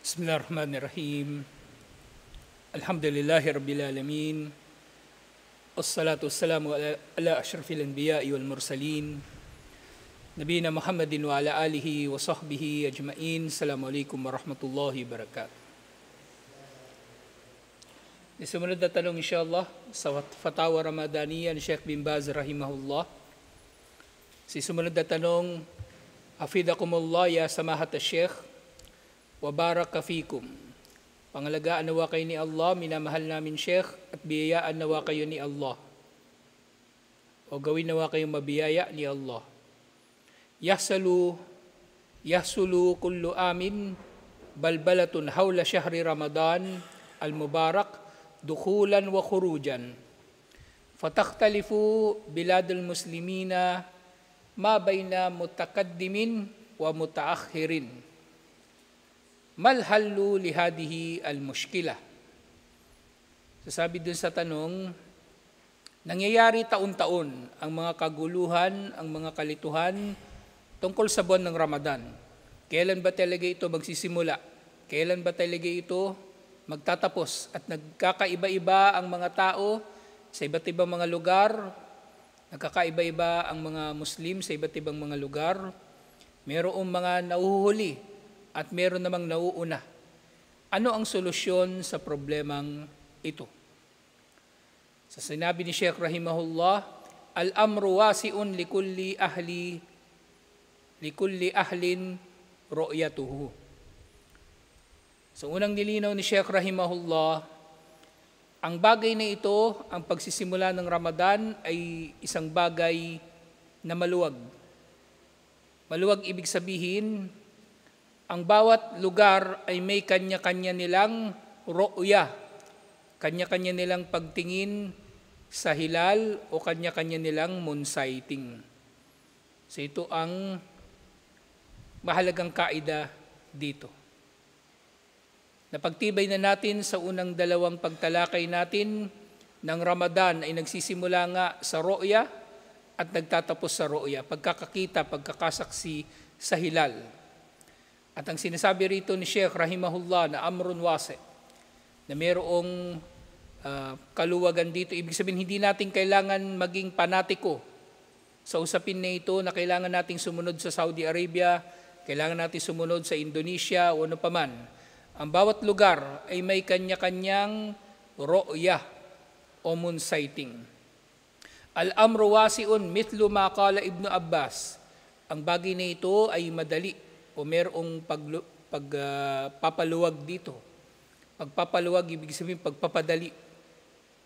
Bismillahirrahmanirrahim. Alhamdulillahi Rabbil Alamin. Wassalatu wassalamu ala ashrafil anbiya'i wal mursalin. Nabiyina Muhammadin wa ala alihi wa sahbihi ajma'in. Assalamualaikum warahmatullahi wabarakatuh. Sumunod na tanong insyaAllah sa Fatawa Ramadaniya ni Sheikh bin Baz rahimahullah. Sumunod na tanong, Hafidakumullah ya samahat al-Sheikh wa baraka fikum. Pangalagaan nawa kayo ni Allah, minamahal namin Sheikh, at biyayaan nawa kayo ni Allah. O gawin nawa kayong mabiyaya ni Allah. Yahsulu kullu amin balbalatun hawla syahri Ramadan al-mubarak dukhulan wa khurujan. Fatakhtalifu biladul muslimina ma bayna mutakaddimin wa mutaakhirin. Malhallu lihadihi al-mushkilah. Sasabi dun sa tanong, nangyayari taon-taon ang mga kaguluhan, ang mga kalituhan tungkol sa buwan ng Ramadan. Kailan ba talaga ito magsisimula? Kailan ba talaga ito magtatapos? At nagkakaiba-iba ang mga tao sa iba't ibang mga lugar. Nagkakaiba-iba ang mga Muslim sa iba't ibang mga lugar. Mayroong mga nauhuhuli at meron namang nauuna. Ano ang solusyon sa problemang ito? Sa sinabi ni Sheikh rahimahullah, al-amru wasi'un likulli ahlin ru'yatuhu. So unang nilinaw ni Sheikh rahimahullah, ang bagay na ito, ang pagsisimula ng Ramadan ay isang bagay na maluwag. Maluwag ibig sabihin, ang bawat lugar ay may kanya-kanya nilang ru'ya, kanya-kanya nilang pagtingin sa hilal o kanya-kanya nilang moon sighting. So ito ang mahalagang kaida dito. Napagtibay na natin sa unang dalawang pagtalakay natin ng Ramadan ay nagsisimula nga sa ru'ya at nagtatapos sa ru'ya, pagkakakita, pagkakasaksi sa hilal. At ang sinasabi rito ni Sheikh rahimahullah na amrun wasi, na mayroong kaluwagan dito. Ibig sabihin, hindi natin kailangan maging panatiko sa usapin na ito na kailangan nating sumunod sa Saudi Arabia, kailangan natin sumunod sa Indonesia o ano paman. Ang bawat lugar ay may kanya-kanyang ru'ya o moon sighting. Al-amru wasi'un mithlu ma qala Ibn Abbas. Ang bagay na ito ay madali o mayroong pagpapaluwag dito. Pagpapaluwag, ibig sabihin pagpapadali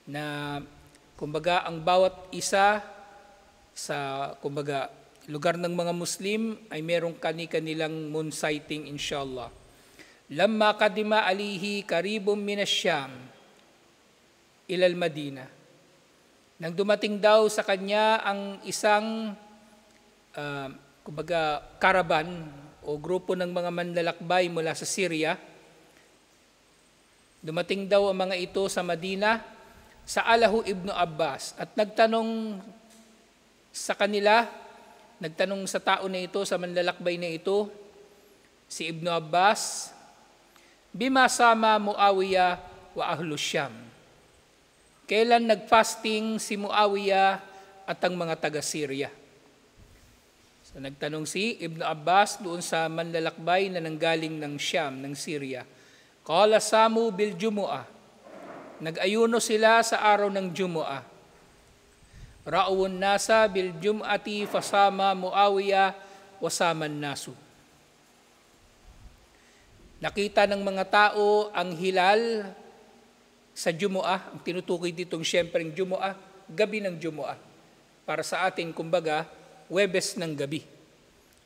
na kumbaga ang bawat isa sa kumbaga lugar ng mga Muslim ay mayroong kani-kanilang moon sighting inshallah. Lamma kadima alihi karibum minasyam ilal Madina. Nang dumating daw sa kanya ang isang kumbaga caravan o grupo ng mga manlalakbay mula sa Syria. Dumating daw ang mga ito sa Madina, sa Alahu Ibn Abbas, at nagtanong sa kanila, nagtanong sa tao na ito, sa manlalakbay na ito, si Ibn Abbas, bima sama Muawiyah wa Ahlus Syam. Kailan nagfasting si Muawiyah at ang mga taga-Syria? So, nagtanong si Ibn Abbas doon sa manlalakbay na nanggaling ng Syam, ng Syria. Qala samu bil jumu'ah. Nag-ayuno sila sa araw ng Jumu'ah. Ra'un nasa bil jum'ati fasama Muawiyah wasaman nasu. Nakita ng mga tao ang hilal sa Jumu'ah. Ang tinutukoy ditong siyempre ng Jumu'ah, gabi ng Jumu'ah. Para sa atin, kumbaga, Webes ng gabi.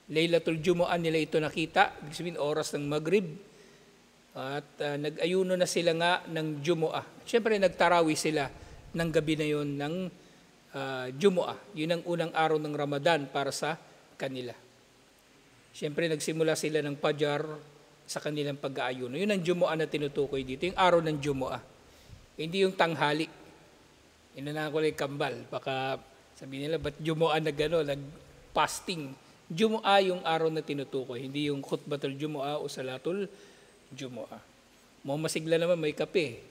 Laylatul Jumu'ah nila ito nakita, ibig sabihin oras ng Maghrib. At nag-ayuno na sila nga ng Jumu'ah. Siyempre nagtarawi sila ng gabi na yon ng Jumu'ah. Yun ang unang araw ng Ramadan para sa kanila. Siyempre nagsimula sila ng Fajar sa kanilang pag-aayuno. Yun ang Jumu'ah na tinutukoy dito, yung araw ng Jumu'ah. Hindi yung tanghali. Inanahan ko lang kambal, baka sabi nila, ba't Jumu'ah na gano'n, nag-fasting? Jumu'ah yung araw na tinutukoy, hindi yung khutbatul Jumu'ah o salatul Jumu'ah. Masigla naman, may kape.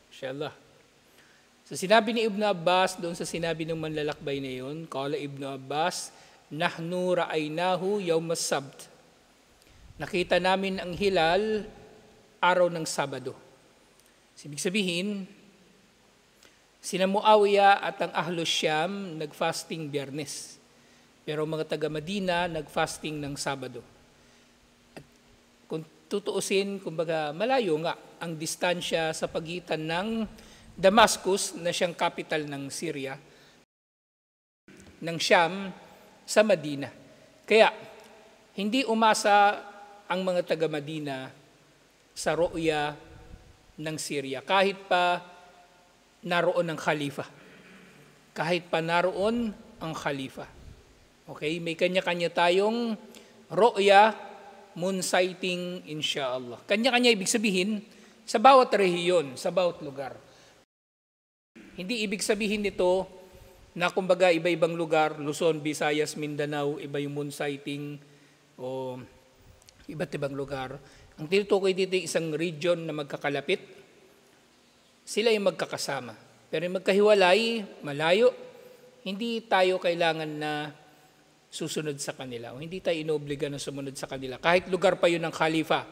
Inshallah. So sinabi ni Ibn Abbas, doon sa sinabi ng manlalakbay na yun, qala Ibn Abbas, nahnu ra'aynahu yawm as-sabt. Nakita namin ang hilal araw ng Sabado. Ibig sabihin, sina Muawiyah at ang Ahlus Syam nag-fasting Biyernes. Pero mga taga Madina nag-fasting ng Sabado. At kung tutuusin, kumbaga malayo nga ang distansya sa pagitan ng Damascus na siyang capital ng Syria, ng Syam sa Madina. Kaya hindi umasa ang mga taga Madina sa ru'ya ng Syria kahit pa naroon ang khalifa. Kahit pa naroon ang khalifa. Okay, may kanya-kanya tayong ru'ya, moon sighting, insha'Allah. Kanya-kanya ibig sabihin sa bawat rehiyon, sa bawat lugar. Hindi ibig sabihin nito na kumbaga iba-ibang lugar, Luzon, Visayas, Mindanao, iba yung moon sighting o iba't ibang lugar. Ang tinutukoy dito yung isang region na magkakalapit, sila yung magkakasama. Pero yung magkahiwalay, malayo, hindi tayo kailangan na susunod sa kanila o hindi tayo inobliga na sumunod sa kanila. Kahit lugar pa yun ng khalifa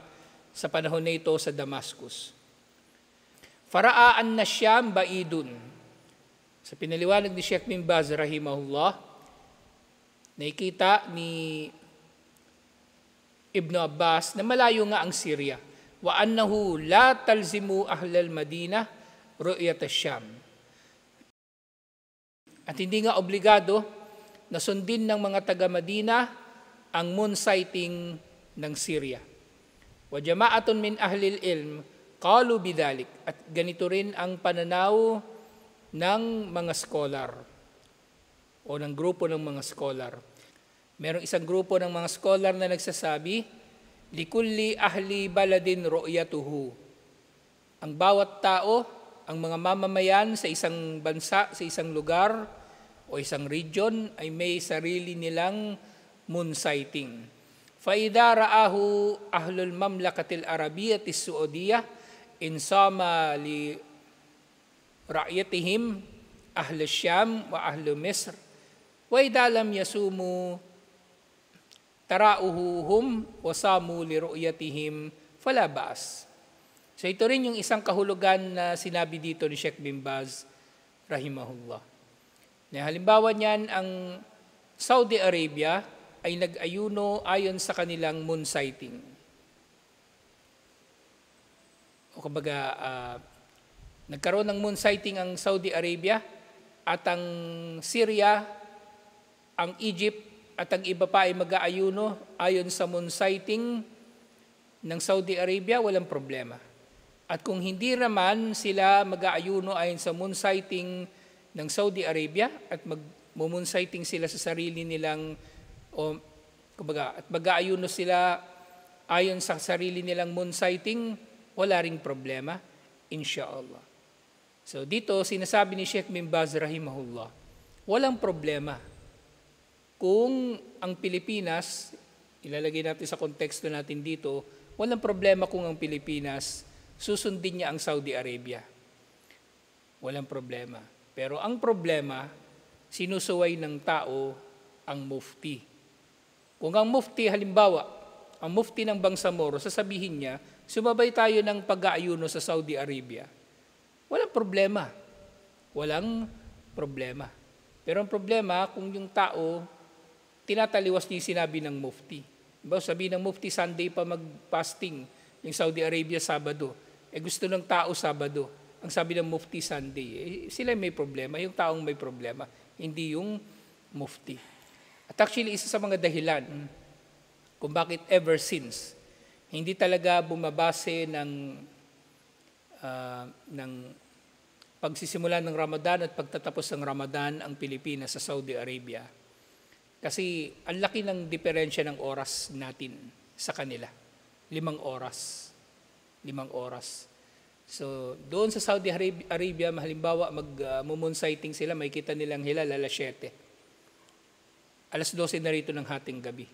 sa panahon na ito sa Damascus. Fara'aan na Syam ba'idun. Sa pinaliwanag ni Sheikh bin Baz rahimahullah, nakikita ni Ibn Abbas na malayo nga ang Syria. Wa annahu la talzimu ahlal Madinah ru'yat ash-Syam. At hindi nga obligado na sundin ng mga taga Madina ang moon sighting ng Syria. Wa jama'atun min ahlil ilm qalu bidhalik. At ganito rin ang pananaw ng mga scholar o ng grupo ng mga scholar. Merong isang grupo ng mga scholar na nagsasabi, likulli ahli baladin ru'yatuhu. Ang bawat tao, ang mga mamamayan sa isang bansa, sa isang lugar o isang region ay may sarili nilang moon sighting. Faida ra'ahu ahlul mamlakatil arabiyatis Saudiyah insama li ra'yatihim ahlul Syam wa ahlul Misr wa idalam yasumu tarauhuhum wa samu li ru'yatihim fala ba'as. So ito rin yung isang kahulugan na sinabi dito ni Sheikh bin Baz rahimahullah. Na halimbawa niyan, ang Saudi Arabia ay nag-ayuno ayon sa kanilang moon sighting. O kumbaga, nagkaroon ng moon sighting ang Saudi Arabia at ang Syria, ang Egypt at ang iba pa ay mag-aayuno ayon sa moon sighting ng Saudi Arabia, walang problema. At kung hindi naman sila mag-aayuno ayon sa moon sighting ng Saudi Arabia at mag-moon sighting sila sa sarili nilang o kumbaga at mag-aayuno sila ayon sa sarili nilang moon sighting, wala ring problema, insha'Allah. So dito sinasabi ni Sheikh bin Baz rahimahullah, walang problema kung ang Pilipinas, ilalagay natin sa konteksto natin dito, walang problema kung ang Pilipinas susundin niya ang Saudi Arabia. Walang problema. Pero ang problema, sinusuway ng tao ang mufti. Kung ang mufti, halimbawa, ang mufti ng Bangsamoro, sasabihin niya, sumabay tayo ng pag-aayuno sa Saudi Arabia. Walang problema. Walang problema. Pero ang problema, kung yung tao, tinataliwas niya yung sinabi ng mufti. Sabi ng mufti, Sunday pa mag-fasting, yung Saudi Arabia, Sabado. Gusto ng tao, Sabado. Ang sabi ng mufti, Sunday. Sila may problema, yung taong may problema, hindi yung mufti. At actually, isa sa mga dahilan kung bakit ever since, hindi talaga bumabase ng pagsisimula ng Ramadan at pagtatapos ng Ramadan ang Pilipinas sa Saudi Arabia. Kasi ang laki ng diferensya ng oras natin sa kanila. 5 oras. 5 oras. So, doon sa Saudi Arabia, halimbawa, mag-moon sighting sila, may kita nilang hilal alas 7. Alas 12 na rito ng hating gabi.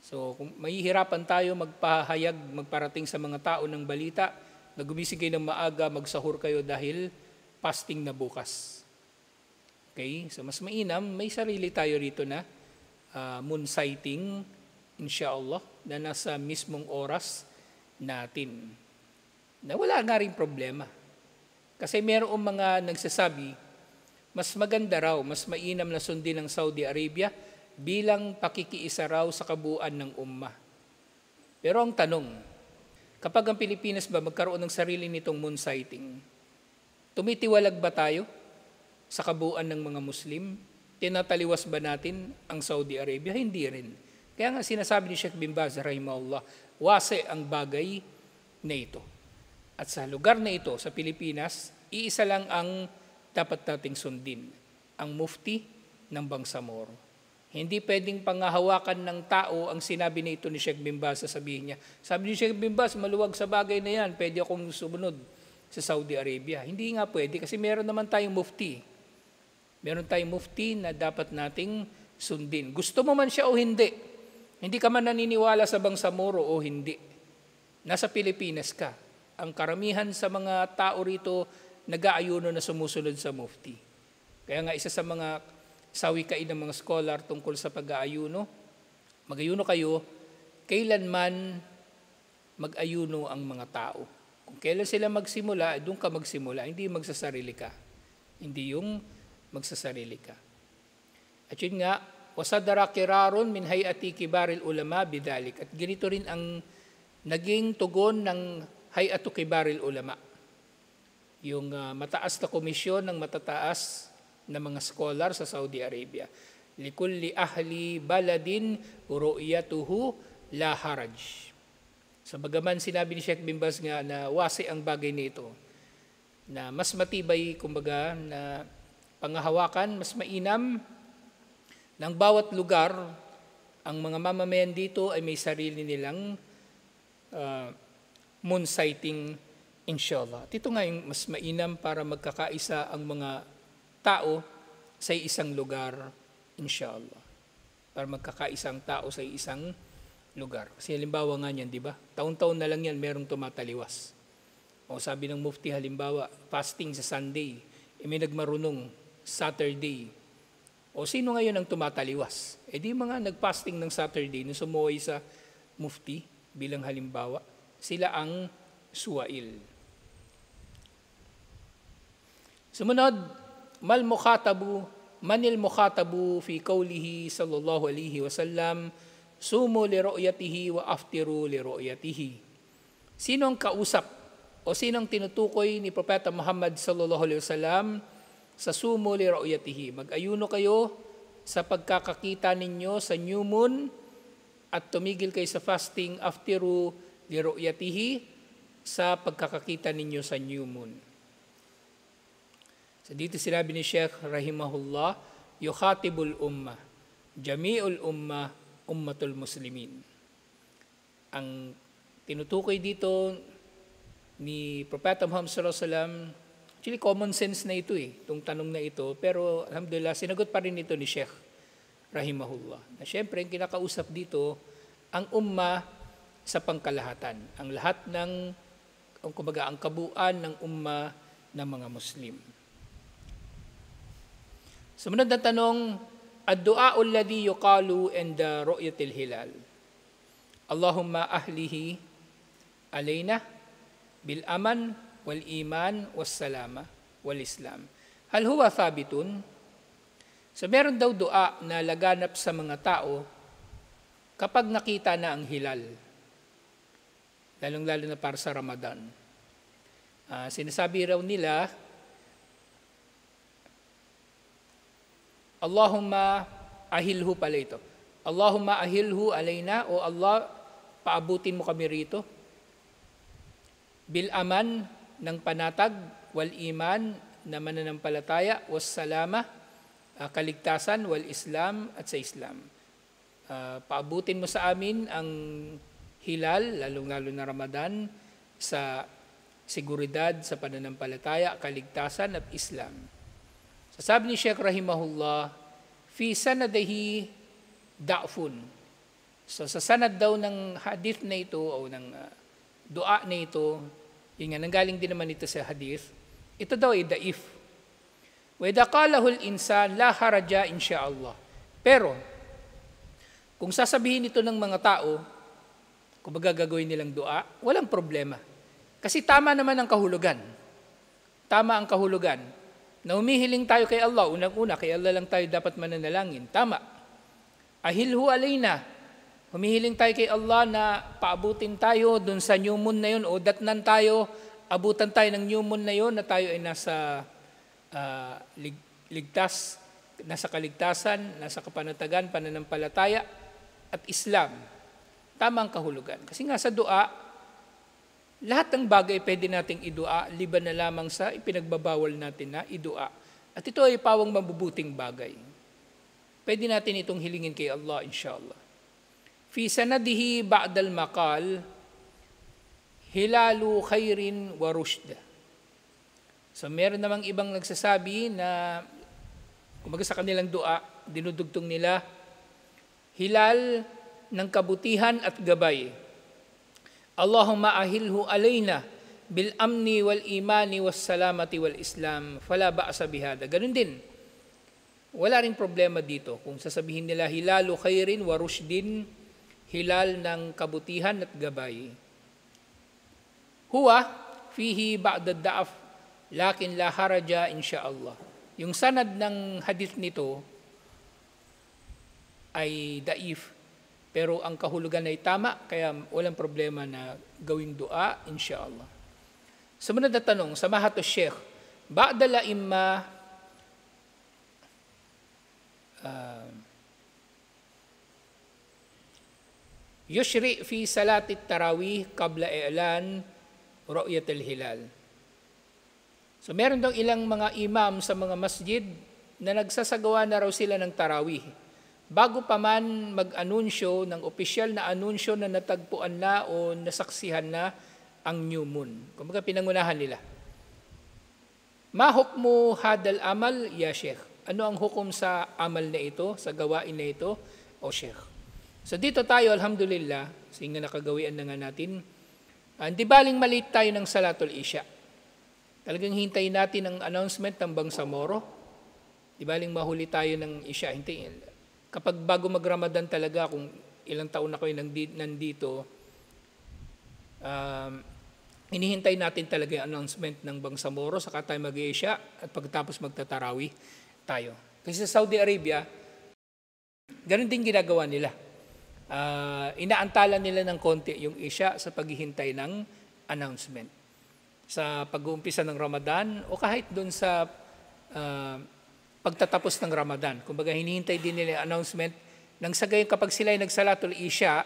So kung mahihirapan tayo magpahayag, magparating sa mga tao ng balita na gumising kayo ng maaga, magsahur kayo dahil fasting na bukas. Okay? So mas mainam, may sarili tayo rito na moon sighting, inshallah, na nasa mismong oras natin. Na wala nga rin problema. Kasi mayroong mga nagsasabi, mas maganda raw, mas mainam na sundin ng Saudi Arabia bilang pakikiisa raw sa kabuuan ng ummah. Pero ang tanong, kapag ang Pilipinas ba magkaroon ng sarili nitong moon sighting, tumitiwalag ba tayo sa kabuuan ng mga Muslim? Tinataliwas ba natin ang Saudi Arabia? Hindi rin. Kaya nga sinasabi ni Sheikh bin Baz, rahimahullah, wase ang bagay na ito. At sa lugar na ito, sa Pilipinas, iisa lang ang dapat nating sundin, ang mufti ng Bangsamoro. Hindi pwedeng pangahawakan ng tao ang sinabi na ito ni Sheikh bin Baz, sabihin niya. Sabi ni Sheikh bin Baz, maluwag sa bagay na yan, pwede akong sumunod sa Saudi Arabia. Hindi nga pwede kasi meron naman tayong mufti. Meron tayong mufti na dapat nating sundin. Gusto mo man siya o hindi. Hindi ka man naniniwala sa Bangsamoro o hindi. Nasa Pilipinas ka. Ang karamihan sa mga tao rito nag-aayuno na sumusunod sa mufti. Kaya nga isa sa mga sawikain ng mga scholar tungkol sa pag-aayuno, mag-ayuno kayo, kailanman mag-ayuno ang mga tao. Kung kailan sila magsimula, doon ka magsimula, hindi magsasarili ka. Hindi yung magsasarili ka. At yun nga, wasadara kiraron min hayati kibaril ulama bidalik. At ganito rin ang naging tugon ng hayatu kibaril ulama. Yung mataas na komisyon ng matataas na mga scholar sa Saudi Arabia. Likulli ahli baladin ru'yatuhu la haraj. Sa bagaman sinabi ni Sheikh bin Baz nga na wasi ang bagay nito, na mas matibay, kumbaga, na pangahawakan, mas mainam ng bawat lugar, ang mga mamamayan dito ay may sarili nilang moon sighting, inshallah. At ito nga yung mas mainam para magkakaisa ang mga tao sa isang lugar, inshallah. Para magkakaisa ang tao sa isang lugar. Kasi halimbawa nga niyan, di ba? Taon-taon na lang yan, merong tumataliwas. O sabi ng mufti, halimbawa, fasting sa Sunday, may nagmarunong Saturday. O sino ngayon ang tumataliwas? E di mga nagfasting ng Saturday nung sumuwi sa mufti bilang halimbawa, sila ang suwail. Sumunod, manil mukhatabu fi qawlihi sallallahu alaihi wasallam, sumu li ru'yatihi wa aftiru li ru'yatihi. Sino ang kausap o sino ang tinutukoy ni Propeta Muhammad sallallahu alaihi wasallam sa sumu li ru'yatihi? Mag-ayuno kayo sa pagkakakita ninyo sa new moon at tumigil kayo sa fasting aftiru li ru'yatihi sa pagkakakita ninyo sa new moon. So dito sinabi ni Sheikh rahimahullah, yukhatibul ummah, jami'ul ummah, ummatul muslimin. Ang tinutukoy dito ni Propeta Muhammad sallallahu alaihi wasallam, actually common sense na ito itong tanong na ito, pero alhamdulillah sinagot pa rin ito ni Sheikh rahimahullah. Na syempre, ang kinakausap dito, ang ummah sa pangkalahatan. Ang lahat ng, kumbaga, ang kabuuan ng ummah ng mga Muslim. Sumunod na tanong, ad-du'a alladhi yuqalu inda ru'yatil hilal. Allahumma ahlihi alayna bil aman wal iman was salama wal islam. Hal huwa thabitun? So meron daw dua na laganap sa mga tao kapag nakita na ang hilal. Lalong-lalo na para sa Ramadan. Sinasabi raw nila, Allahumma ahilhu pala ito. Allahumma ahilhu alayna, o Allah, paabutin mo kami rito. Bil aman, ng panatag, wal iman, na mananampalataya, was salama, kaligtasan, wal islam, at sa Islam. Paabutin mo sa amin ang hilal, lalong-lalo na Ramadan, sa seguridad, sa pananampalataya, kaligtasan, at Islam. Sabi ni Sheikh rahimahullah, fi sanadihi da'fun. So sa sanad daw ng hadith na ito o ng dua na ito, yun nga, nanggaling din naman ito sa hadith, ito daw ay daif. Wa idha qalahu al-insan la haraja insyaallah. Pero kung sasabihin ito ng mga tao, kung gagawin nilang dua, walang problema. Kasi tama naman ang kahulugan. Tama ang kahulugan. Na humihiling tayo kay Allah, unang-una, kay Allah lang tayo dapat mananalangin. Tama. Ahilhu alayna. Humihiling tayo kay Allah na paabutin tayo dun sa new moon na yun o datnan tayo, abutan tayo ng new moon na yun na tayo ay nasa ligtas, nasa kaligtasan, nasa kapanatagan, pananampalataya at Islam. Tama ang kahulugan. Kasi nga sa dua, lahat ng bagay pwede nating idua, liban na lamang sa ipinagbabawal natin na idua. At ito ay pawang mabubuting bagay. Pwede natin itong hilingin kay Allah, inshallah. Fi sanadihi ba'dal maqal, hilalu khairin wa rushd. So meron namang ibang nagsasabi na, kumbaga sa kanilang dua, dinudugtong nila, hilal ng kabutihan at gabay. Allahumma ahilhu alayna bil amni wal imani was salamati wal islam fala ba'sa bihada. Ganun din. Wala ring problema dito kung sasabihin nila hilalu khairin wa rushdin, hilal ng kabutihan at gabay. Huwa fihi ba'da da'af lakin la haraja insyaallah. Yung sanad ng hadith nito ay daif, pero ang kahulugan ay tama, kaya walang problema na gawing dua, insyaAllah. Sumunod na tanong, samahat o Sheikh, ba'da la imma yushri fi salati tarawih qabla i'lan ru'yat al-hilal. So meron daw ilang mga imam sa mga masjid na nagsasagawa na raw sila ng tarawih bago pa man mag-anunsyo ng opisyal na anunsyo na natagpuan na o nasaksihan na ang new moon. Kumbaga pinangunahan nila. Ma hukmu hadal amal, ya Sheikh? Ano ang hukom sa amal na ito, sa gawain na ito, o Sheikh? So dito tayo, alhamdulillah, sige na nakagawian na nga natin, di baling maliit tayo ng Salatul Isya. Talagang hintayin natin ang announcement ng Bangsamoro. Di baling mahuli tayo ng Isya. Hintayin. Kapag bago mag-Ramadan talaga, kung ilang taon na kayo nandito, hinihintay natin talaga yung announcement ng Bangsamoro, saka tayo mag-Isya at pagkatapos magtatarawih tayo. Kasi sa Saudi Arabia, ganun din ginagawa nila. Inaantala nila ng konti yung Isya sa paghihintay ng announcement. Sa pag-uumpisa ng Ramadan o kahit doon sa pagtatapos ng Ramadan. Kumbaga hinihintay din nila yung announcement nang sa gayon kapag sila ay nagsalatul Isya,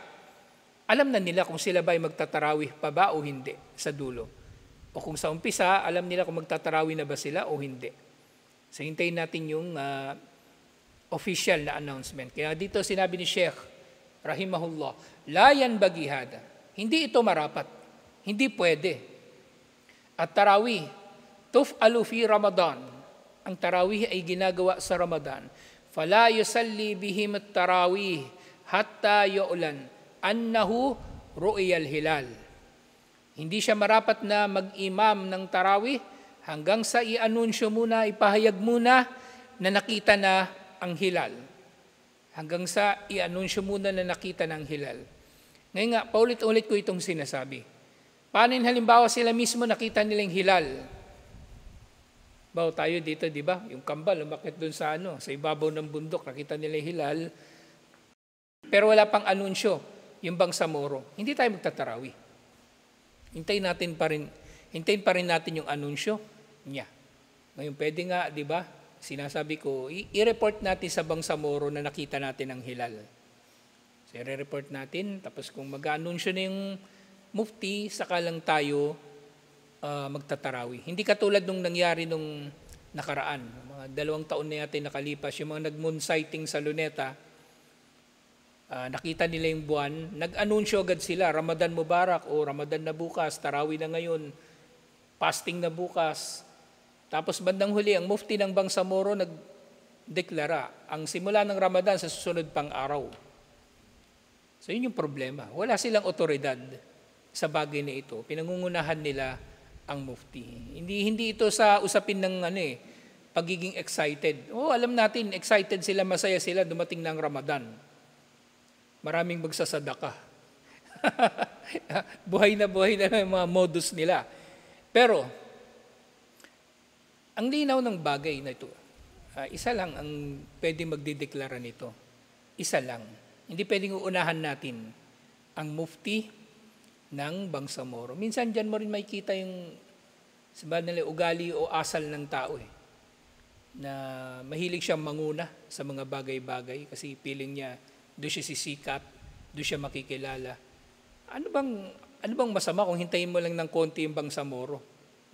alam na nila kung sila ba ay magtatarawih pa ba o hindi sa dulo. O kung sa umpisa, alam nila kung magtatarawih na ba sila o hindi. So hintayin natin yung official na announcement. Kaya dito sinabi ni Sheikh, rahimahullah, la yanbaghi hada. Hindi ito marapat. Hindi pwede. At tarawih, tuf'alu fi Ramadan. Ang tarawih ay ginagawa sa Ramadan. Fala yusalli bihim at-tarawih hatta yu'lan annahu ru'yal hilal. Hindi siya marapat na mag-imam ng tarawih hanggang sa i-anunsyo muna, ipahayag muna na nakita na ang hilal. Hanggang sa i-anunsyo muna na nakita ng hilal. Ngayon nga, paulit-ulit ko itong sinasabi. Paano halimbawa sila mismo nakita nilang hilal? Bawa tayo dito, di ba? Yung kambal, umakit doon sa sa ibabaw ng bundok, nakita nila yung hilal. Pero wala pang anunsyo, yung Bangsamoro. Hindi tayo magtatarawih. Hintayin pa rin natin yung anunsyo niya. Ngayon, pwede nga, di ba? Sinasabi ko, i-report natin sa Bangsamoro na nakita natin ang hilal. So, i-report natin, tapos kung mag-anunsyo na yung mufti, saka lang tayo magtatarawih. Hindi katulad nung nangyari nung nakaraan. Mga 2 taon na yata nakalipas, yung mga nag-moon sighting sa Luneta, nakita nila yung buwan, nag-anunsyo agad sila, Ramadan Mubarak o Ramadan na bukas, tarawih na ngayon, fasting na bukas. Tapos bandang huli, ang mufti ng Bangsamoro nagdeklara, ang simula ng Ramadan sa susunod pang araw. So yun yung problema. Wala silang otoridad sa bagay na ito. Pinangungunahan nila ang mufti. Hindi ito sa usapin ng pagiging excited. Alam natin, excited sila, masaya sila, dumating na ang Ramadan. Maraming magsasadaka. buhay na yung mga modus nila. Pero, ang linaw ng bagay na ito, isa lang ang pwedeng magdideklara nito. Isa lang. Hindi pwedeng uunahan natin ang mufti ng Bangsamoro. Minsan dyan mo rin makikita yung sabihin nila ugali o asal ng tao na mahilig siyang manguna sa mga bagay-bagay kasi feeling niya doon siya sisikat, doon siya makikilala. Ano bang masama kung hintayin mo lang ng konti yung Bangsamoro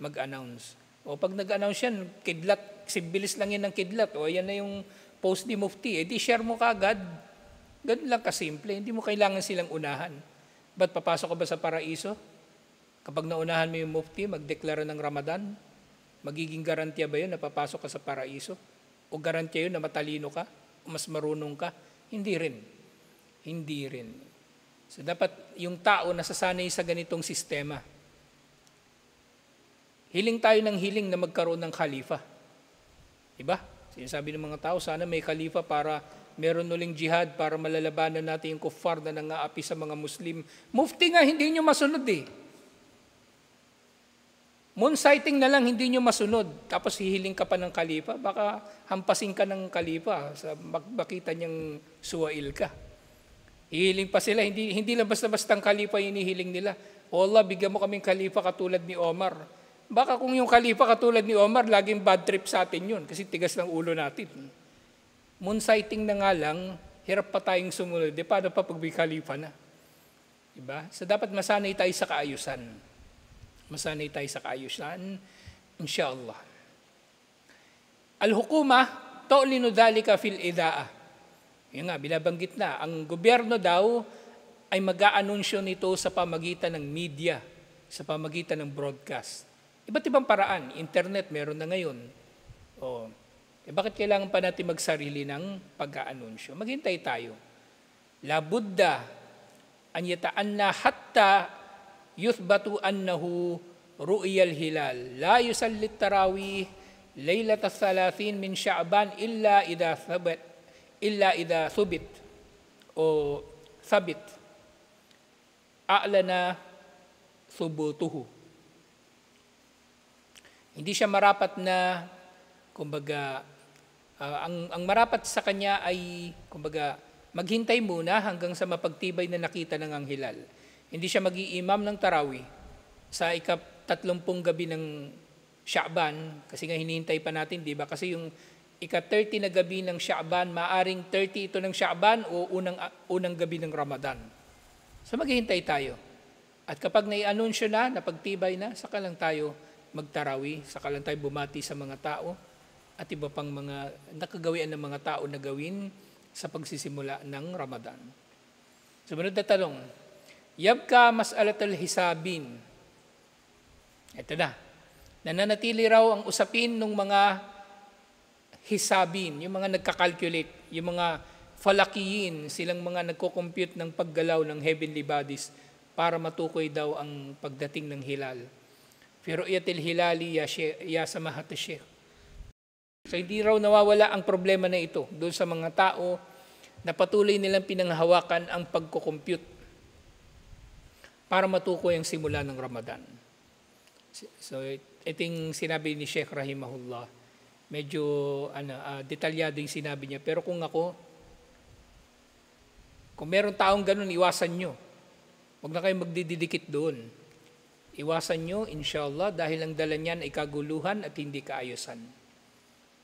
mag-announce? O pag nag-announce yan, kidlat, sibilis lang yan ng kidlat. O yan na yung post ni mufti. Di share mo kagad. Ganun lang kasimple. Hindi mo kailangan silang unahan. Ba't papasok ka ba sa paraiso? Kapag naunahan mo yung mufti, magdeklara ng Ramadan, magiging garantiya ba yun na papasok ka sa paraiso? O garantiya yun na matalino ka? O mas marunong ka? Hindi rin. Hindi rin. So dapat yung tao nasasanay sa ganitong sistema. Hiling tayo ng hiling na magkaroon ng khalifa. Diba? Sinasabi ng mga tao, sana may khalifa para meron uling jihad para malalabanan natin yung kuffar na nangaapi sa mga Muslim. Mufti nga, hindi nyo masunod Moon sighting na lang, hindi nyo masunod. Tapos hihiling ka pa ng khalifa, baka hampasin ka ng khalifa, makita niyang suwail ka. Hihiling pa sila, hindi lang basta-basta ang khalifa yung hinihiling nila. O Allah, bigyan mo kaming khalifa katulad ni Omar. Baka kung yung khalifa katulad ni Omar, laging bad trip sa atin yun kasi tigas ng ulo natin. Moon sighting na nga lang, hirap pa tayong sumunod. Paano pa pag may khalifa na? Diba? So dapat masanay tayo sa kaayusan. Masanay tayo sa kaayusan, inshallah. Al-hukuma, tu'linu dhalika fil ida'a. Yan nga, binabanggit na. Ang gobyerno daw ay mag-aanunsyo nito sa pamagitan ng media, sa pamagitan ng broadcast. Iba't ibang paraan. Internet, meron na ngayon. Bakit kailangan pa natin magsarili ng pag-aanunsyo? Maghintay tayo. La Buddha an yata'anna hatta yuthbatu annahu ru'yal hilal. La yusallit tarawih laylat al-thalathin min Sha'ban illa idha thubit o thabit a'lana thubutuhu. Hindi siya marapat na, kumbaga, ang marapat sa kanya ay, kumbaga, maghintay muna hanggang sa mapagtibay na nakita ng ang hilal. Hindi siya mag-iimam ng tarawih sa ika-30 gabi ng Sha'ban, kasi nga hinihintay pa natin, di ba? Kasi yung ika-30 na gabi ng Sha'ban, maaring 30 ito ng Sha'ban o unang gabi ng Ramadan. So maghihintay tayo. At kapag nai-anunsyo na, napagtibay na, saka lang tayo magtarawi, saka lang tayo bumati sa mga tao at iba pang mga nakagawian ng mga tao na gawin sa pagsisimula ng Ramadan. Sumunod na tanong, yabka mas'alatul hisabin. Ito na. Nananatili raw ang usapin ng mga hisabin, yung mga nagkakalculate, yung mga falakiyin, silang mga nagko-compute ng paggalaw ng heavenly bodies para matukoy daw ang pagdating ng hilal. Firu'yatil hilali ya samahat syekh. So hindi raw nawawala ang problema na ito doon sa mga tao na patuloy nilang pinanghahawakan ang pagko-compute para matukoy ang simula ng Ramadan. So iting sinabi ni Sheikh rahimahullah, medyo detalyado yung sinabi niya. Pero kung meron taong ganun, iwasan nyo. Huwag na kayong magdididikit doon. Iwasan nyo, inshallah, dahil ang dala niyan ay kaguluhan at hindi kaayusan.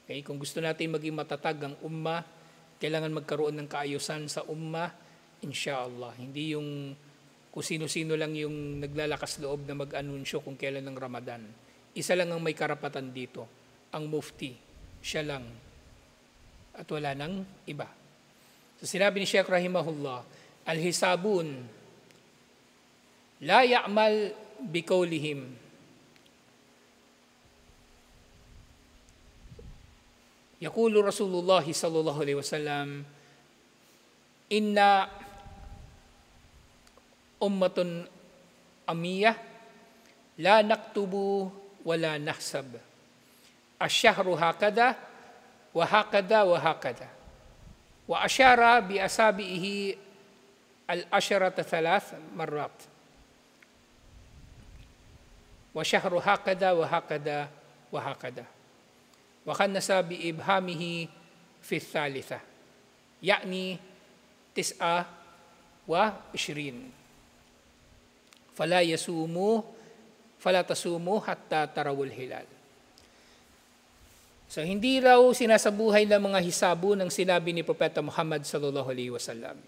Okay? Kung gusto natin maging matatag ang ummah, kailangan magkaroon ng kaayusan sa ummah, inshallah. Hindi yung kung sino-sino lang yung naglalakas loob na mag-anunsyo kung kailan ng Ramadan. Isa lang ang may karapatan dito, ang mufti. Siya lang. At wala nang iba. So sinabi ni Sheikh rahimahullah, al-hisabun la ya'mal biqaulihim. Yaqulu Rasulullah sallallahu alaihi wasallam, inna ummatun amiyah, la naktubu wala nahsab. Asyahru hakada, wa hakada, wa hakada. Wa asyara bi asabihi al-asharata thalath marrat. Wa syahru hakada, wa hakada, wa hakada. Wa khanasa bi ibhamihi fi thalitha. Yani tis'a wa ishrin. Fala tasumu hatta tarawul hilal. So hindi raw sinasabuhay ng mga hisabo ng sinabi ni Propeta Muhammad sallallahu alaihi wasallam.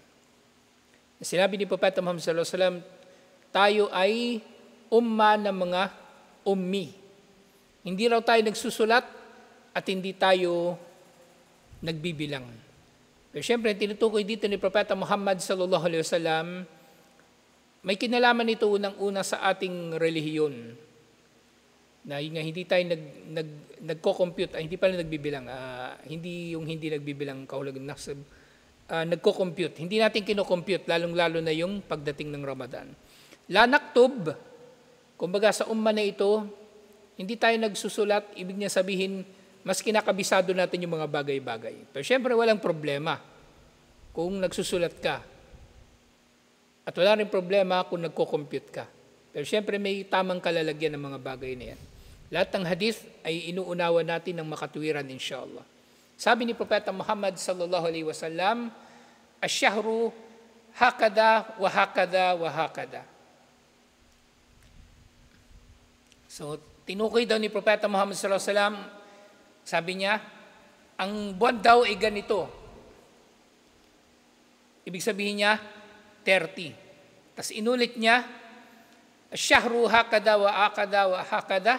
Sinabi ni Propeta Muhammad sallallahu alaihi wasallam, tayo ay umma ng mga ummi. Hindi raw tayo nagsusulat at hindi tayo nagbibilang. Pero siyempre, tinutukoy dito ni Propeta Muhammad sallallahu alaihi wasallam, may kinalaman ito unang-una sa ating relihiyon. Na hindi tayo nagko-compute, hindi pala nagbibilang, hindi nagbibilang kahulugan, nagko-compute. Hindi natin kino-compute, lalong-lalo na yung pagdating ng Ramadan. La naktub, kumbaga sa umma na ito, hindi tayo nagsusulat, ibig niya sabihin, mas kinakabisado natin yung mga bagay-bagay. Pero syempre walang problema kung nagsusulat ka. At wala rin problema kung nagko-compute ka. Pero syempre may tamang kalalagyan ng mga bagay na yan. Lahat ng hadith ay inuunawa natin ng makatuwiran inshallah. Sabi ni Propeta Muhammad sallallahu alaihi wasallam, asyahru hakada wa hakada wa hakada. So tinukoy daw ni Propeta Muhammad sallallahu alaihi wasallam, sabi niya, ang buwan daw ay ganito. Ibig sabihin niya, 30. Tapos inulit niya, asyahru hakada wa hakada wa hakada,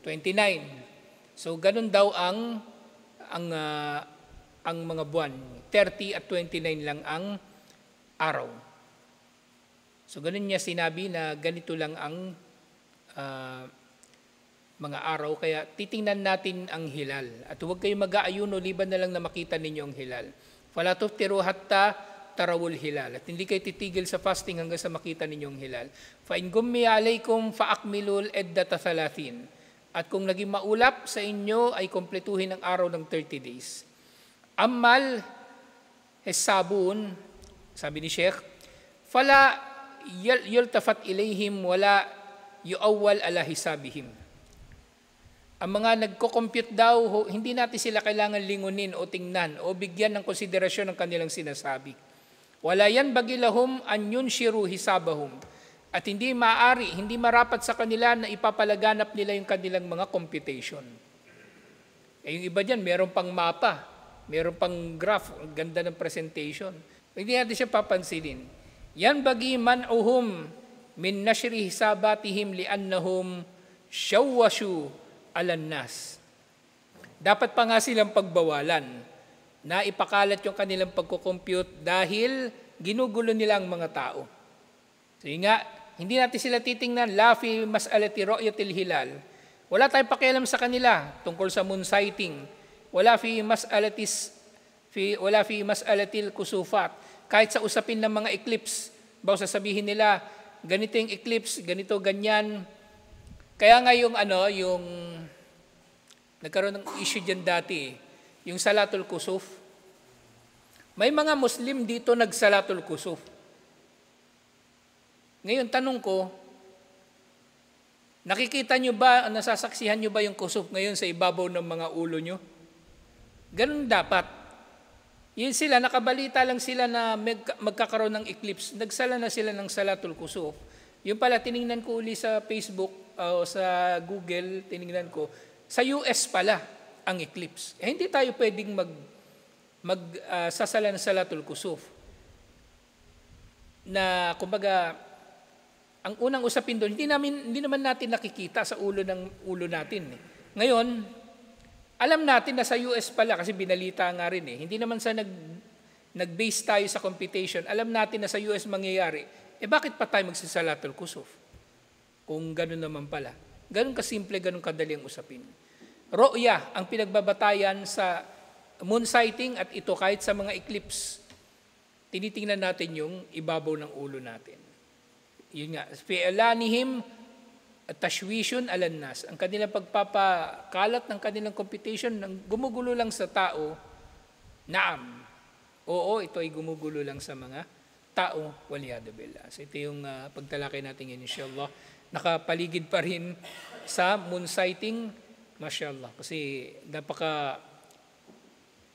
29. So ganun daw ang mga buwan. 30 at 29 lang ang araw. So ganun niya sinabi na ganito lang ang mga araw. Kaya titingnan natin ang hilal. At huwag kayong mag-aayuno liban na lang na makita ninyo ang hilal. Fala tuftiru hatta tarawul hilal. At hindi kayo titigil sa fasting hanggang sa makita ninyo ang hilal. Fa in gummi alaykum fa akmilul iddata 30. At kung naging maulap sa inyo ay kumpletuhin ang araw ng 30 days. Ammal hesabun, sabi ni Sheikh, fala yultafat ilayhim wala yuawwal ala hisabihim. Ang mga nagko-compute daw, hindi natin sila kailangan lingunin o tingnan o bigyan ng konsiderasyon ng kanilang sinasabi. Wala yan bagilahum an yunshiru hisabahum. At hindi maaari, hindi marapat sa kanila na ipapalaganap nila yung kanilang mga computation. Yung iba dyan, meron pang mapa, meron pang graph, ang ganda ng presentation. Hindi natin siya papansinin. Yan bagi man'uhum min nashri hisabatihim li'annahum syawwashu alan nas. Dapat pa nga silang pagbawalan na ipakalat yung kanilang pagkukompute dahil ginugulo nila ang mga tao. So nga, hindi natin sila titingnan, la fi mas'alati ru'yatil hilal. Wala tayong pakialam sa kanila tungkol sa moon sighting. Wala fi mas'alatil kusufat. Kahit sa usapin ng mga eclipse, bago sasabihin nila, ganito yung eclipse, ganito, ganyan. Kaya nga yung nagkaroon ng issue dyan dati, yung Salatul Kusuf. May mga Muslim dito nagsalatul Kusuf. Ngayon, tanong ko, nakikita nyo ba, nasasaksihan nyo ba yung kusuf ngayon sa ibabaw ng mga ulo nyo? Ganun dapat. Yun sila, nakabalita lang sila na magkakaroon ng eclipse. Nagsala na sila ng Salatul Kusuf. Yung pala, tiningnan ko uli sa Facebook o sa Google, tiningnan ko, sa US pala ang eclipse. Hindi tayo pwedeng sasala ng Salatul Kusuf. Na, kumbaga, ang unang usapin doon, hindi naman natin nakikita sa ulo natin. Ngayon, alam natin na sa US pala, kasi binalita nga rin hindi naman sa nag-base tayo sa computation, alam natin na sa US mangyayari, bakit pa tayo magsasalatul kusuf? Kung gano'n naman pala. Gano'n kasimple, gano'n kadali ang usapin. Ru'ya, ang pinagbabatayan sa moon sighting at ito kahit sa mga eclipse. tinitingnan natin yung ibabaw ng ulo natin. Yun nga, fi'lanihim tashwishun alan nas. Ang kanilang pagpapakalat ng kanilang computation, ng gumugulo lang sa tao, naam. Oo, ito ay gumugulo lang sa mga tao, waliyadu billah. So ito yung pagtalakay natin ngayon, inshallah. Nakapaligid pa rin sa moon sighting, mashallah. Kasi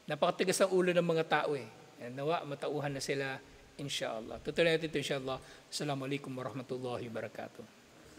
napakatigas ang ulo ng mga tao eh. Nawa, matauhan na sila, inshallah. Tutuloy natin ito, inshallah. Assalamualaikum warahmatullahi wabarakatuh.